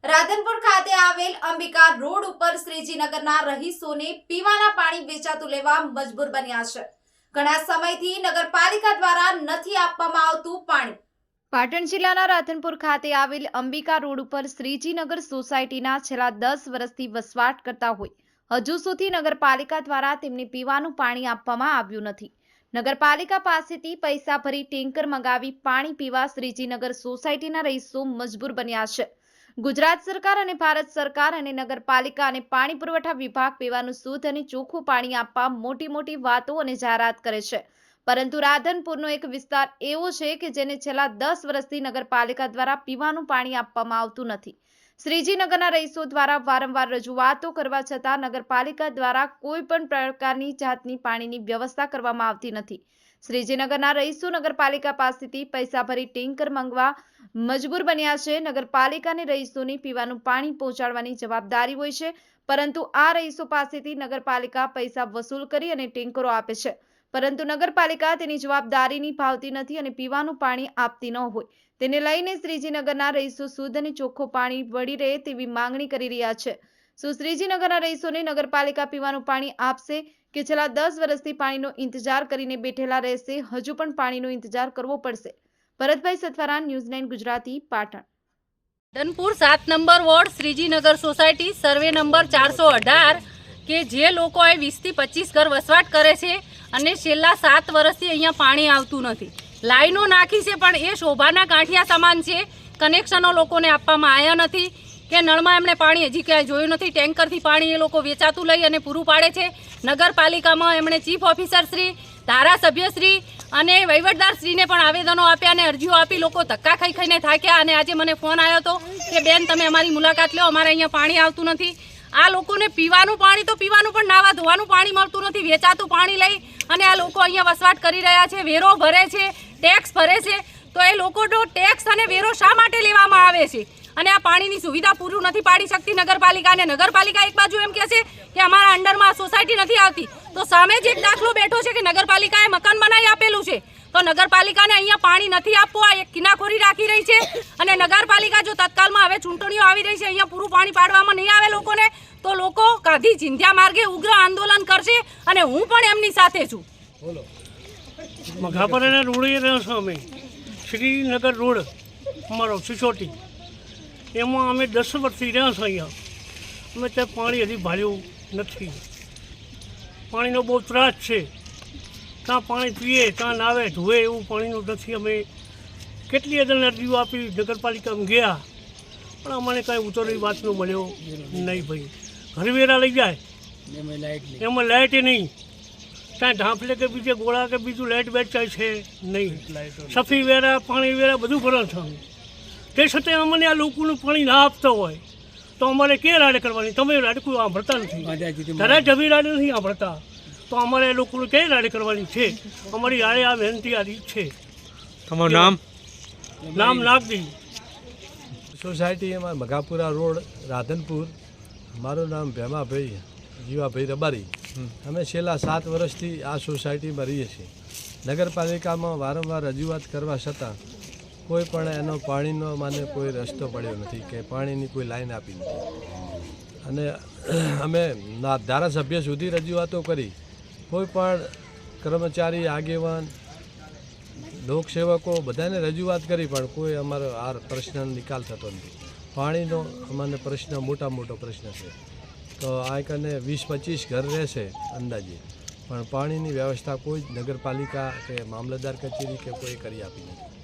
રાધનપુર ખાતે આવેલ અંબિકા રોડ ઉપર શ્રીજીનગરના રહીશોને પીવાના પાણી વેચાતું લેવા મજબૂર બન્યા છે। ઘણા સમયથી નગરપાલિકા દ્વારા નથી આપવામાં આવતું પાણી। પાટણ જિલ્લાના રાધનપુર ખાતે આવેલ અંબિકા રોડ ઉપર શ્રીજીનગર સોસાયટીના છેલ્લા 10 વર્ષથી વસવાટ કરતા હોય હજુ સુધી નગરપાલિકા દ્વારા તેમને પીવાનું પાણી આપવામાં આવ્યું નથી। નગરપાલિકા પાસેથી પૈસા ભરી ટેન્કર મંગાવી પાણી પીવા શ્રીજીનગર સોસાયટીના રહીશો મજબૂર બન્યા છે। ગુજરાત સરકાર અને ભારત સરકાર અને નગરપાલિકા અને પાણી પુરવઠા વિભાગ પીવાનું શુદ્ધ અને ચોખ્ખું પાણી આપવા મોટી વાતો અને જાહેરાત કરે છે, પરંતુ રાધનપુરનો એક વિસ્તાર એવો છે કે જેને છેલ્લા 10 વર્ષથી નગરપાલિકા દ્વારા પીવાનું પાણી આપવામાં આવતું નથી। શ્રીજીનગરના રહીશો દ્વારા વારંવાર રજૂઆતો કરવા છતાં નગરપાલિકા દ્વારા કોઈ પણ પ્રકારની જાતની પાણીની વ્યવસ્થા કરવામાં આવતી નથી। શ્રીજીનગરના રહીશો નગરપાલિકા પાસેથી પૈસા ભરી ટેન્કર મંગાવવા મજબૂર બન્યા છે। નગરપાલિકાને રહીશોને પીવાનું પાણી પહોંચાડવાની જવાબદારી હોય છે, પરંતુ આ રહીશો પાસેથી નગરપાલિકા પૈસા વસૂલ કરી અને ટેન્કરો આપે છે, પરંતુ નગરપાલિકા તેની જવાબદારી નિભાવતી નથી અને પીવાનું પાણી આપતી ન હોય તેને લઈને શ્રીજીનગરના રહીશો શુદ્ધ અને ચોખ્ખું પાણી મળી રહે તેવી માંગણી કરી રહ્યા છે। શું શ્રીજીનગરના રહીશોને નગરપાલિકા પીવાનું પાણી આપશે કે છેલ્લા 10 વર્ષથી પાણીનો ઇંતજાર કરીને બેઠેલા રહેશે? હજુ પણ પાણીનો ઇંતજાર કરવો પડશે। Bharatbhai Sathwara, news 9 Gujarati, Patan. Radhanpur 7 number ward Shrijinagar society survey number 418 કે જે લોકોએ 20 થી 25 ઘર વસવાટ કરે છે અને છેલ્લા 7 વર્ષથી અહીંયા પાણી આવતું નથી। લાઈનો નાખી છે પણ એ શોભાના ગાંઠિયા સમાન છે। કનેક્શનો લોકોને આપવામાં આવ્યા નથી કે નળમાં એમણે પાણી હજી ક્યાંય જોયું નથી। ટેન્કરથી પાણી એ લોકો વેચાતું લઈ અને પૂરું પાડે છે। નગરપાલિકામાં એમણે ચીફ ઓફિસર શ્રી, ધારાસભ્ય શ્રી અને વહીવટદાર શ્રીને પણ આવેદનો આપ્યા અને અરજીઓ આપી લોકો ધક્કા ખાઈને થાક્યા। અને આજે મને ફોન આવ્યો હતો કે બેન તમે અમારી મુલાકાત લો, અમારે અહીંયા પાણી આવતું નથી। આ લોકોને પીવાનું પાણી તો પીવાનું પણ નાવા ધોવાનું પાણી મળતું નથી। વેચાતું પાણી લઈ અને આ લોકો અહીંયા વસવાટ કરી રહ્યા છે, વેરો ભરે છે, ટેક્સ ભરે છે। તો એ લોકોનો ટેક્સ અને વેરો શા માટે લેવામાં આવે છે? અને આ પાણીની સુવિધા પૂરું નથી પાડી શકતી નગરપાલિકા। અને નગરપાલિકા એક બાજુ એમ કહે છે કે અમારા અંડરમાં સોસાયટી નથી આવતી, તો સામે જ એક દાખલો બેઠો છે કે નગરપાલિકાએ મકાન બનાવી આપેલું છે, તો નગરપાલિકાને અહીંયા પાણી નથી આપવું, આ એક કિનાખોરી રાખી રહી છે। અને નગરપાલિકા જો તત્કાલમાં હવે ચૂંટણીઓ આવી રહી છે, અહીંયા પૂરું પાણી પાડવામાં નહીં આવે લોકોને, તો લોકો ગાંધી ચિંધ્યા માર્ગે ઉગ્ર આંદોલન કરશે અને હું પણ એમની સાથે છું। મઘાપરાના રોડે રહ્યો છો અમે, શ્રીનગર રોડ અમારો સિસોટી, એમાં અમે 10 વર્ષથી રહ્યા છો અહીંયા। અમે ત્યાં પાણી હજી ભાર્યું નથી। પાણીનો બહુ ત્રાસ છે, ત્યાં પાણી પીએ ત્યાં નાવે ધોવે એવું પાણીનું નથી। અમે કેટલી અદન અરજીઓ આપી, નગરપાલિકામાં ગયા પણ અમને કાંઈ ઉતરવી વાતનો મળ્યો નહીં ભાઈ। ઘરવેરા લઈ જાય એમાં લાઇટે નહીં, ત્યાં ઢાંફલે કે બીજે ગોળા કે બીજું લાઇટ વેચાય છે નહીં। સફી વેરા, પાણી વેરા બધું ભરો છો અમે, તે છતાં અમને આ લોકોનું પાણી ના આપતા હોય તો અમારે કે રાડે કરવાની? તમે રાડે કોઈ સાંભળતા નથી, જરાય જમી રાડે નથી સાંભળતા, તો અમારે એ લોકોને કઈ રાડે કરવાની છે? અમારી આડે આ વિનંતી આ રીત છે। તમારું નામ? નામ નાગદી, સોસાયટી એમાં મઘાપુરા રોડ, રાધનપુર। મારું નામ ભેમાભાઈ જીવાભાઈ રબારી। અમે છેલ્લા 7 વર્ષથી આ સોસાયટીમાં રહીએ છીએ। નગરપાલિકામાં વારંવાર રજૂઆત કરવા છતાં કોઈ પણ એનો પાણીનો મને કોઈ રસ્તો પડ્યો નથી કે પાણીની કોઈ લાઈન આપી નથી। અને અમે ધારાસભ્ય સુધી રજૂઆતો કરી, કોઈ પણ કર્મચારી, આગેવાન, લોકસેવકો બધાને રજૂઆત કરી પણ કોઈ અમારો આ પ્રશ્નનો નિકાલ થતો નથી। પાણીનો અમને પ્રશ્ન મોટો પ્રશ્ન છે, તો આ કને 20-25 ઘર રહેશે અંદાજે, પણ પાણીની વ્યવસ્થા કોઈ નગરપાલિકા કે મામલતદાર કચેરી કે કોઈ કરી આપી નથી।